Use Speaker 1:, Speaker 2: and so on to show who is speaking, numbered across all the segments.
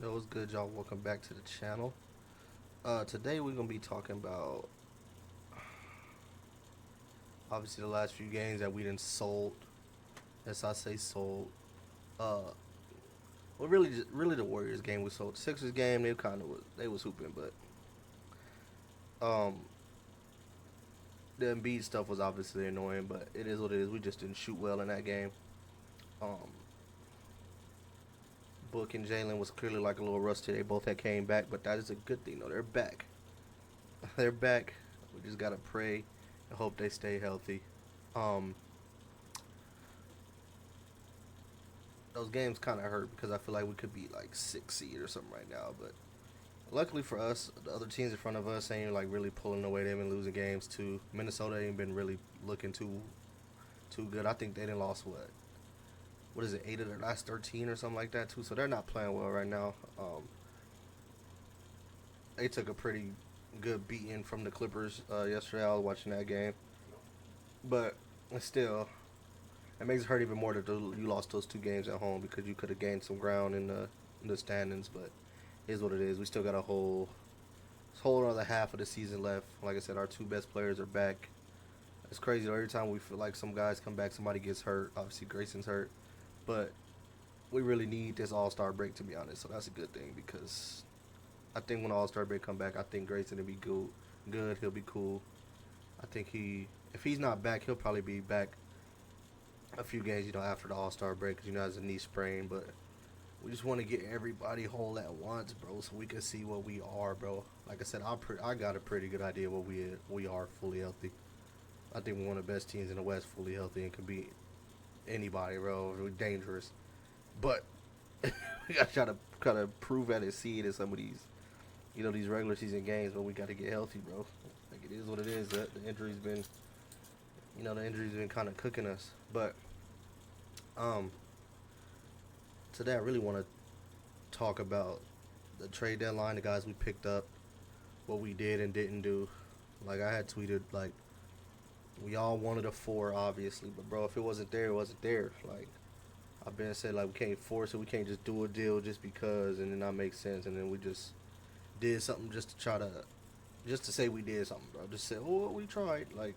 Speaker 1: That was good, y'all. Welcome back to the channel. Today we're gonna be talking about obviously the last few games that we done sold. Yes, I say sold. Uh, well, really the Warriors game we sold. The Sixers game they kind of was hooping, but um, the Embiid stuff was obviously annoying. But it is what it is. We just didn't shoot well in that game. Um, Book and Jalen was clearly like a little rusty. They both had came back, but that is a good thing though. They're back. They're back. We just gotta pray and hope they stay healthy. Um, those games kind of hurt because I feel like we could be like 6 seed or something right now. But luckily for us, the other teams in front of us ain't like really pulling away. They've been losing games too. Minnesota ain't been really looking too good. I think they done lost what is it, 8 of their last 13 or something like that too. So they're not playing well right now. They took a pretty good beating from the Clippers yesterday. I was watching that game, but still, it makes it hurt even more that you lost those 2 games at home because you could have gained some ground in the standings. But it is what it is. We still got a whole other half of the season left. Like I said, our 2 best players are back. It's crazy. Every time we feel like some guys come back, somebody gets hurt. Obviously, Grayson's hurt, but we really need this All Star break to be honest. So that's a good thing because I think when All Star break come back, I think Grayson will be good. Good, he'll be cool. I think if he's not back, he'll probably be back a few games, after the All Star break, because it's a knee sprain. But we just want to get everybody whole at once, bro, so we can see what we are, bro. Like I said, I got a pretty good idea what we are fully healthy. I think we're one of the best teams in the West, fully healthy, and can beat anybody, bro. We're dangerous, but we got to try to kind of prove at his seed in some of these regular season games. But we got to get healthy, bro. Like it is what it is. The injuries been kind of cooking us, but um, today I really want to talk about the trade deadline, the guys we picked up, what we did and didn't do. Like I had tweeted, like we all wanted a 4, obviously, but bro, if it wasn't there, it wasn't there. Like I've been said, like we can't force it, we can't just do a deal just because, and then not make sense, and then we just did something just to say we did something, bro. Just say, oh, we tried. Like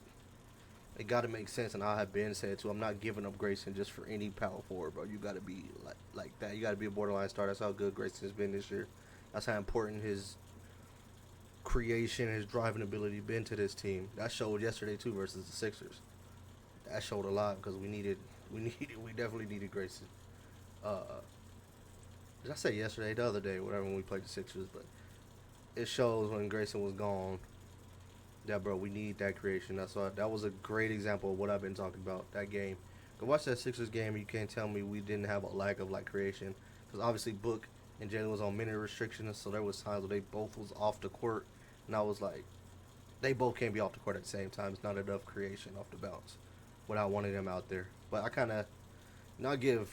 Speaker 1: it got to make sense, and I have been said too. I'm not giving up Grayson just for any power forward, bro. You got to be like that. You got to be a borderline star. That's how good Grayson has been this year. That's how important his creation, his driving ability been to this team. That showed yesterday too versus the Sixers. That showed a lot because we definitely needed Grayson. Uh, did I say yesterday? The other day, whatever, when we played the Sixers, but it shows when Grayson was gone. That bro, we need that creation. That was a great example of what I've been talking about. That game. Go watch that Sixers game. You can't tell me we didn't have a lack of like creation because obviously Book and Jalen was on minute restrictions, so there was times where they both was off the court, and I was like, they both can't be off the court at the same time. It's not enough creation off the bounce without wanting them out there. But I kind of not give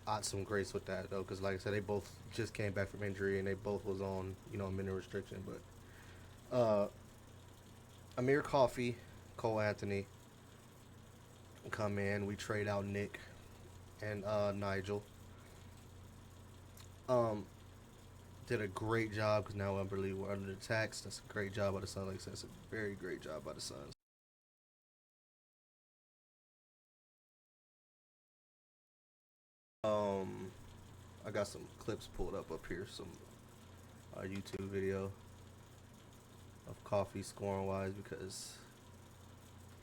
Speaker 1: Ott some grace with that though, because like I said, they both just came back from injury and they both was on minute restriction. But Amir Coffey, Cole Anthony come in. We trade out Nick and Nigel. Um, did a great job because now I believe we're under the tax. That's a great job by the Suns. Like I said, that's a very great job by the Suns. Um, I got some clips pulled up here, some YouTube video of Coffee scoring wise because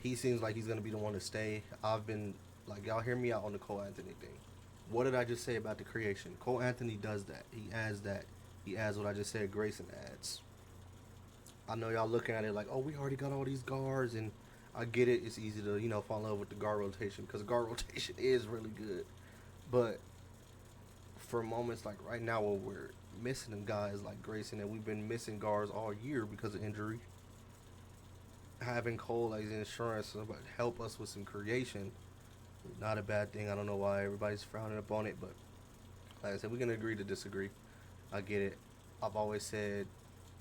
Speaker 1: he seems like he's gonna be the one to stay. I've been like, y'all hear me out on the Cole Anthony thing. What did I just say about the creation? Cole Anthony does that. He adds that. He adds what I just said. Grayson adds. I know y'all looking at it like, oh, we already got all these guards, and I get it. It's easy to fall in love with the guard rotation because guard rotation is really good. But for moments like right now where we're missing guys like Grayson, and we've been missing guards all year because of injury, having Cole as insurance to help us with some creation, not a bad thing. I don't know why everybody's frowning upon it, but like I said, we can agree to disagree. I get it. I've always said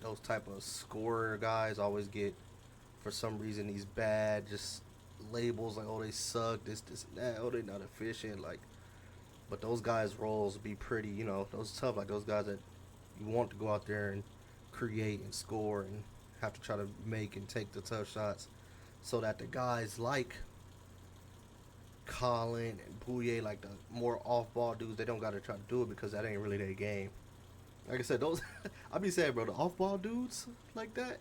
Speaker 1: those type of scorer guys always get, for some reason, these bad just labels like, oh, they suck, this and that, oh, they not efficient, like. But those guys' roles be pretty, those tough, like those guys that You want to go out there and create and score and have to try to make and take the tough shots so that the guys like Colin and Bouye, like the more off ball dudes, they don't got to try to do it because that ain't really their game. Like I said, those I be saying, bro, the off ball dudes like that,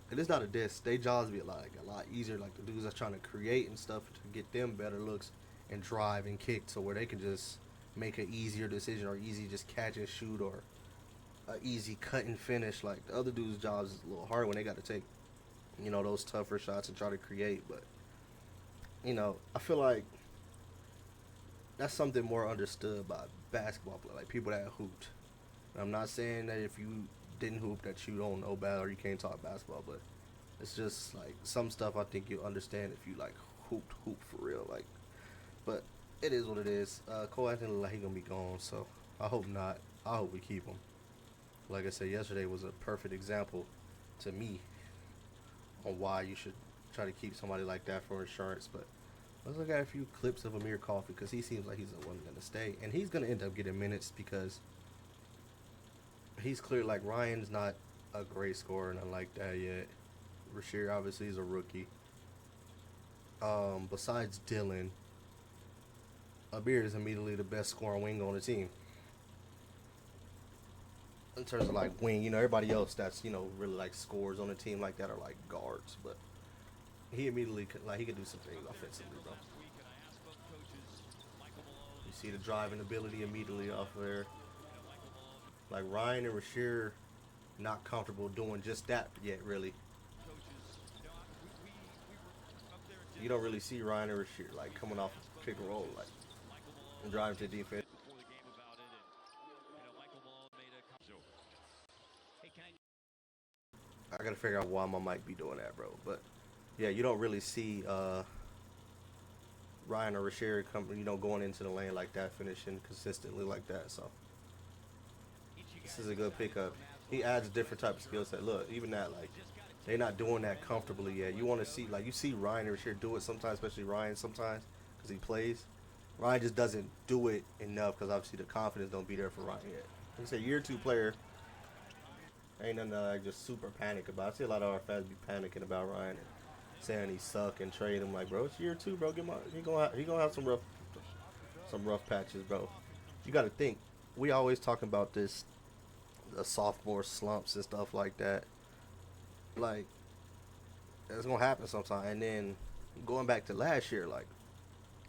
Speaker 1: and it's not a diss. They jobs be a lot easier. Like the dudes that's trying to create and stuff to get them better looks and drive and kick, so where they can just make an easier decision or easy just catch and shoot or a easy cut and finish. Like the other dudes' jobs is a little hard when they got to take, those tougher shots and try to create. But I feel like that's something more understood by basketball players, like people that hooped. And I'm not saying that if you didn't hoop that you don't know bad or you can't talk basketball, but it's just like some stuff I think you'll understand if you like hoop for real. Like, but it is what it is. Cole Anthony look like he gonna be gone, so I hope not. I hope we keep him. Like I said, yesterday was a perfect example to me on why you should try to keep somebody like that for insurance. But let's look at a few clips of Amir Coffey because he seems like he's the one going to stay. And he's going to end up getting minutes because he's clear. Like, Ryan's not a great scorer, nothing like that yet. Rasheer obviously is a rookie. Besides Dylan, Amir is immediately the best scoring wing on the team. In terms of like wing, everybody else that's really like scores on the team like that are like guards, but he immediately he could do some things offensively, bro. You see the driving ability immediately off of there. Like Ryan and Rasheer, not comfortable doing just that yet, really. You don't really see Ryan and Rasheer like coming off pick and roll like and driving to defense. I gotta figure out why my mic be doing that, bro. But yeah, you don't really see Ryan or Rasheer going into the lane like that, finishing consistently like that. So this is a good pickup. He adds a different type of skill set. Look, even that, like, they're not doing that comfortably yet. You want to see, like, you see Ryan and Rasheer do it sometimes, especially Ryan sometimes, because he plays. Ryan just doesn't do it enough because obviously the confidence don't be there for Ryan yet. He's a year two player. Ain't nothing that I just super panic about. I see a lot of our fans be panicking about Ryan and saying he suck and trade him. Like, bro, it's year two, bro. He gonna have some rough patches, bro. You got to think. We always talking about this, the sophomore slumps and stuff like that. Like, it's gonna happen sometime. And then going back to last year, like,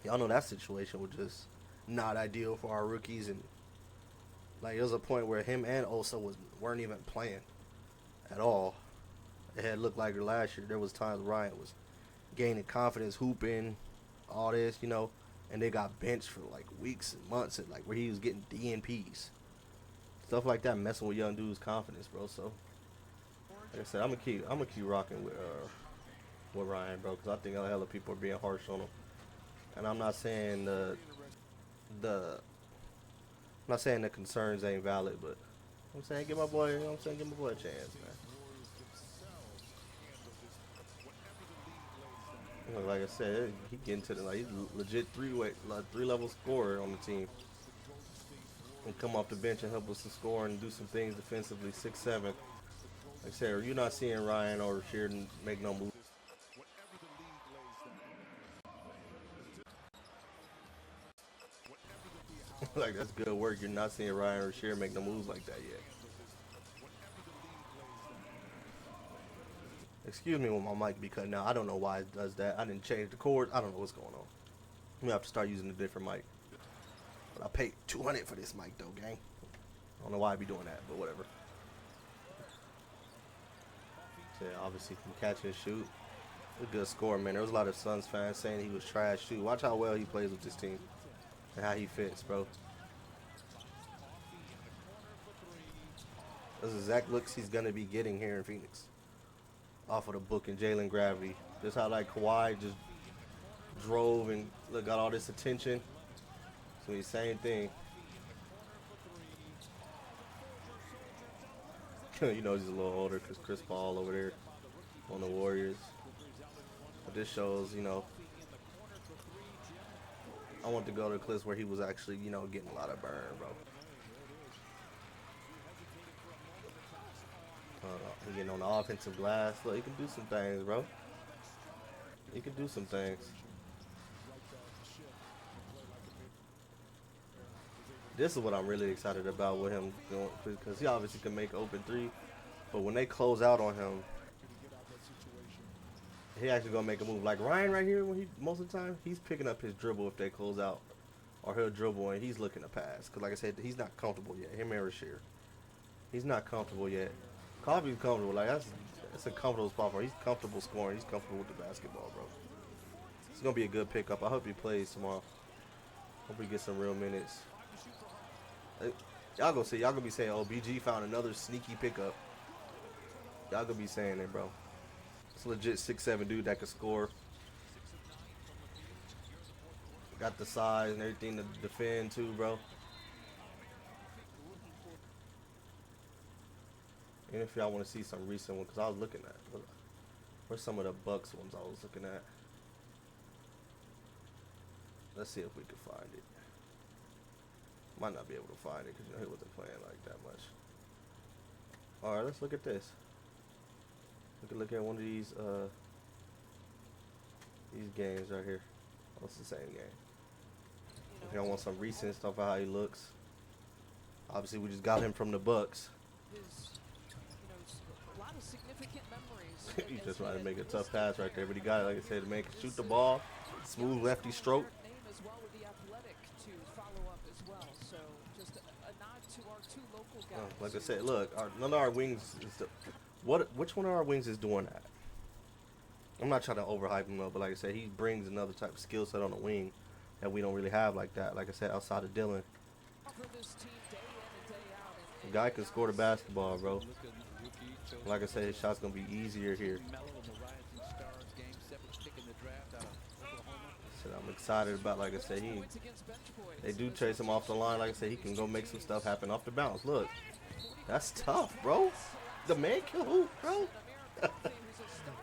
Speaker 1: y'all know that situation was just not ideal for our rookies, and like, there was a point where him and Osa weren't even playing at all. It had looked like last year. There was times Ryan was gaining confidence, hooping, all this, and they got benched for like weeks and months, and like where he was getting DNPs, stuff like that, messing with young dudes' confidence, bro. So, like I said, I'm gonna keep rocking with Ryan, bro, because I think a hell of people are being harsh on him, and I'm not saying the I'm not saying the concerns ain't valid, but I'm saying give my boy a chance, man. Like I said, he getting to he's legit three level scorer on the team, and come off the bench and help us to score and do some things defensively. 6'7". Like I said, you're not seeing Ryan or Sheridan make no move. Like, that's good work. You're not seeing Ryan or Sheridan make no moves like that yet. Excuse me when my mic be cutting out. I don't know why it does that. I didn't change the cord. I don't know what's going on. I'm gonna have to start using a different mic. But I paid $200 for this mic though, gang. I don't know why I be doing that, but whatever. So yeah, obviously from catch and shoot, a good score, man. There was a lot of Suns fans saying he was trash too. Watch how well he plays with this team and how he fits, bro. Those exact looks he's gonna be getting here in Phoenix. Off of the book and Jalen Gravity. Just how like Kawhi just drove and got all this attention. So the same thing. He's a little older because Chris Paul over there on the Warriors. But this shows, I want to go to the clips where he was actually, getting a lot of burn, bro. He getting on the offensive glass. Look, he can do some things, bro. He can do some things. This is what I'm really excited about with him going, because he obviously can make open three, but when they close out on him, he actually gonna make a move. Like Ryan right here, when he most of the time he's picking up his dribble if they close out, or he'll dribble and he's looking to pass. Cause like I said, he's not comfortable yet. Him and Rasheer, he's not comfortable yet. Coffey's comfortable. Like that's a comfortable spot for him. He's comfortable scoring. He's comfortable with the basketball, bro. It's gonna be a good pickup. I hope he plays tomorrow. Hope he gets some real minutes. Y'all gonna see. Y'all gonna be saying, "Oh, BG found another sneaky pickup." Y'all gonna be saying it, bro. It's a legit 6'7" dude that can score. Got the size and everything to defend too, bro. And if y'all want to see some recent ones, because I was looking at, where's some of the Bucks ones I was looking at? Let's see if we can find it. Might not be able to find it because he wasn't playing like that much. All right, let's look at this. We can look at one of these games right here. Oh, it's the same game. If y'all want some recent stuff about how he looks, obviously we just got him from the Bucks. He just tried to make a tough pass right there, but he got it, like I said, to make shoot the ball, smooth lefty stroke. Like I said, look, none of our wings is which one of our wings is doing that? I'm not trying to overhype him though, but like I said, he brings another type of skill set on the wing that we don't really have like that. Like I said, outside of Dylan, the guy can score the basketball, bro. Like I said, his shot's gonna be easier here. So I'm excited about. Like I said, they do chase him off the line. Like I said, he can go make some stuff happen off the bounce. Look, that's tough, bro. The man can hoop, bro.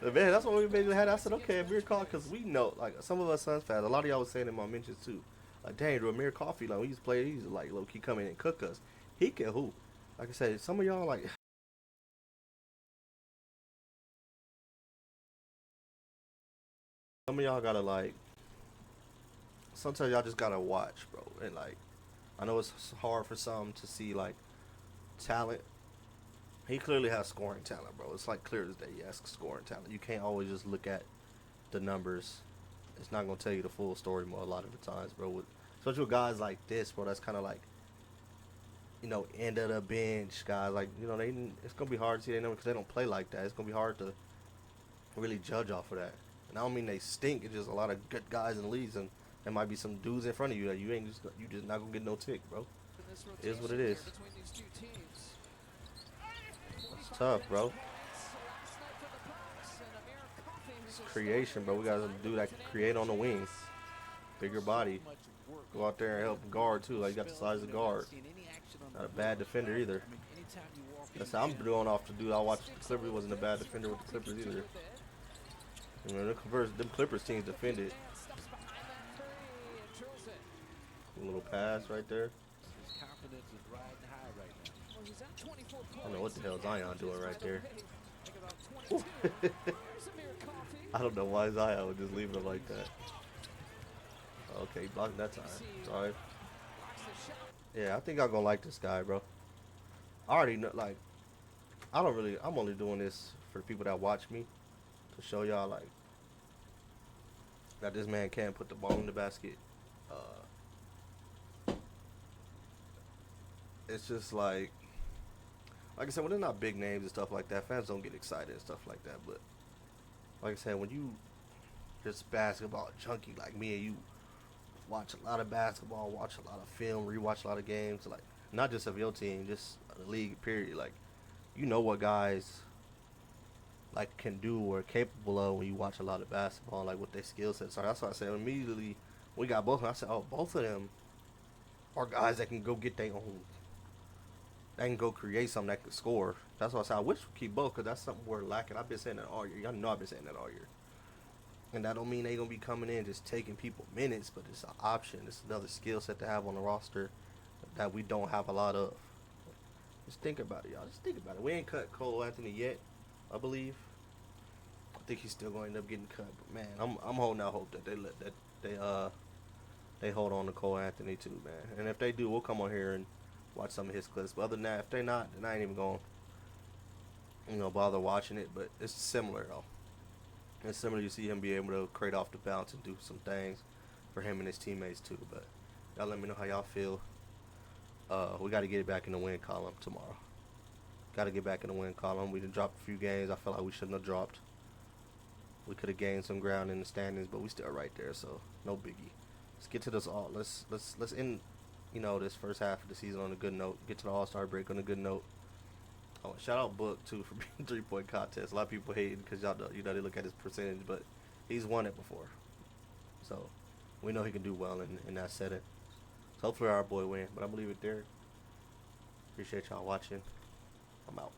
Speaker 1: Man, that's what we basically had. I said, okay, Amir Coffey, because we know, like, some of us Suns fans, a lot of y'all was saying in my mentions too, like, dang, Amir Coffey, like, we used to play, he's like, low key come in and cook us. He can hoop. Like I said, some of y'all, like, some of y'all gotta, like, sometimes y'all just gotta watch, bro. And, like, I know it's hard for some to see, like, talent. He clearly has scoring talent, bro. It's like clear as day. He has scoring talent. You can't always just look at the numbers. It's not gonna tell you the full story more a lot of the times, bro. Especially with guys like this, bro. That's kind of like, end of the bench guys. Like, it's gonna be hard to see their numbers because they don't play like that. It's gonna be hard to really judge off of that. And I don't mean they stink. It's just a lot of good guys in the leagues, and there might be some dudes in front of you that you just not gonna get no tick, bro. It is what it is. It's tough, bro. It's creation, bro. We got a dude that can create on the wing. Bigger body. Go out there and help guard, too. Like, you got the size of guard. Not a bad defender, either. That's how I'm doing off the dude I watched the Clippers. Wasn't a bad defender with the Clippers, either. Them Clippers teams defended. A little pass right there. I don't know what the hell Zion doing right there. I don't know why Zion would just leave him like that. Okay, blocked that time. Sorry. Yeah, I think I'm gonna like this guy, bro. I already know, like, I'm only doing this for the people that watch me to show y'all, like, that this man can put the ball in the basket. It's just like I said, when they're not big names and stuff like that, fans don't get excited and stuff like that. But like I said, when you just basketball junkie like me and you watch a lot of basketball, watch a lot of film, rewatch a lot of games, like not just of your team, just the league period, like you know what guys like can do or are capable of when you watch a lot of basketball, like what their skill sets are. That's why I said immediately we got both of them. I said, oh, both of them are guys that can go get their own. They can go create something that can score. That's why I said I wish we keep both, because that's something we're lacking. I've been saying that all year. Y'all know I've been saying that all year. And that don't mean they going to be coming in just taking people minutes, but it's an option. It's another skill set to have on the roster that we don't have a lot of. Just think about it, y'all. Just think about it. We ain't cut Cole Anthony yet, I believe. I think he's still going to end up getting cut. But man, I'm holding out hope that they they hold on to Cole Anthony too, man. And if they do, we'll come on here and watch some of his clips. But other than that, if they not, then I ain't even going to bother watching it. But it's similar though. It's similar. You see him be able to create off the bounce and do some things for him and his teammates too. But y'all let me know how y'all feel. We got to get it back in the win column tomorrow. Got to get back in the win column. We done dropped a few games I felt like we shouldn't have dropped. We could have gained some ground in the standings, but we still right there, so no biggie. Let's get to this all. Let's end, this first half of the season on a good note. Get to the All-Star break on a good note. Oh, shout out Book too for being 3-point contest. A lot of people hating because y'all they look at his percentage, but he's won it before, so we know he can do well in that setting. So hopefully our boy win. But I'm gonna leave it there. Appreciate y'all watching. I'm out.